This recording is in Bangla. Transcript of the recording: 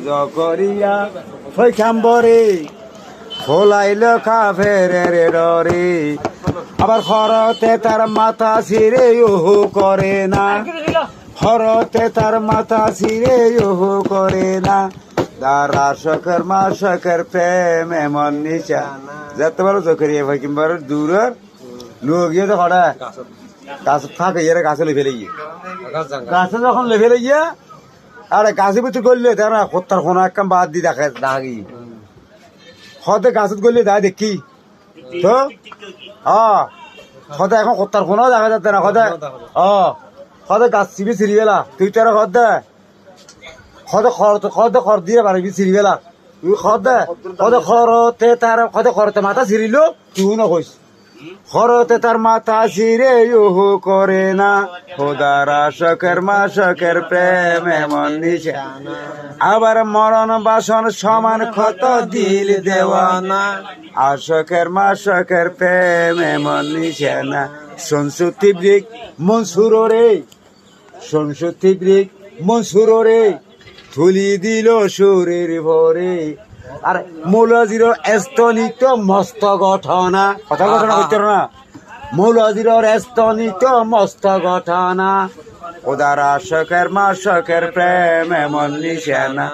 জকরিয়া পয়গাম্বরে খোলাইল কাফেরের ডরে আবার হরতে তার মাথা ছিঁড়ে ওহো করে না হরতে তার মাথা ছিঁড়ে ওহো করে না দারা শকের মা শকের প্রেম এমন নিচা যেতে পারো জকরিয়া পয়গাম্বর দূরের লোক গিয়ে তো হঠাৎ গাছ থাকে এরা গাছে লেফেলে গিয়ে গাছে যখন লেফেলে গিয়ে আরে গাছে ভিতরে করলে দেখ না কোথার কোনো একটা বাদ দিয়ে দেখে দাগি হতে গাছত করলে দায় দেখি তো হতে এখন কোথার কোনো দেখা যাচ্ছে না হতে হতে গাছ চিবি চিরি গেলা তুই তো হতে হতে খর দিয়ে পারবি চিরি গেলা তুই হতে খরতে তার হতে খরতে মাথা ছিড়িল তুই না কইস হরতে তার মাথা ছিঁড়ে ওহো করে না খোদারা শকের মা শকের প্রেম এমন নিশা আবার মরণ বাসন সমান ক্ষত দিল দেওয়ানা আশকের মা শকের প্রেম এমন নিশানা সংসতি ব্রিক মনসুর রে সংসতি ব্রিক মনসুর রে থুলি দিল শরীর ভরে আর মৌলাজির স্তনিত মস্ত ঘটনা কথা ঘটনা করতে না মৌলাজির স্তনিত মস্ত ঘটনা ওদার আশকের মা শকের প্রেম এমন নিশানা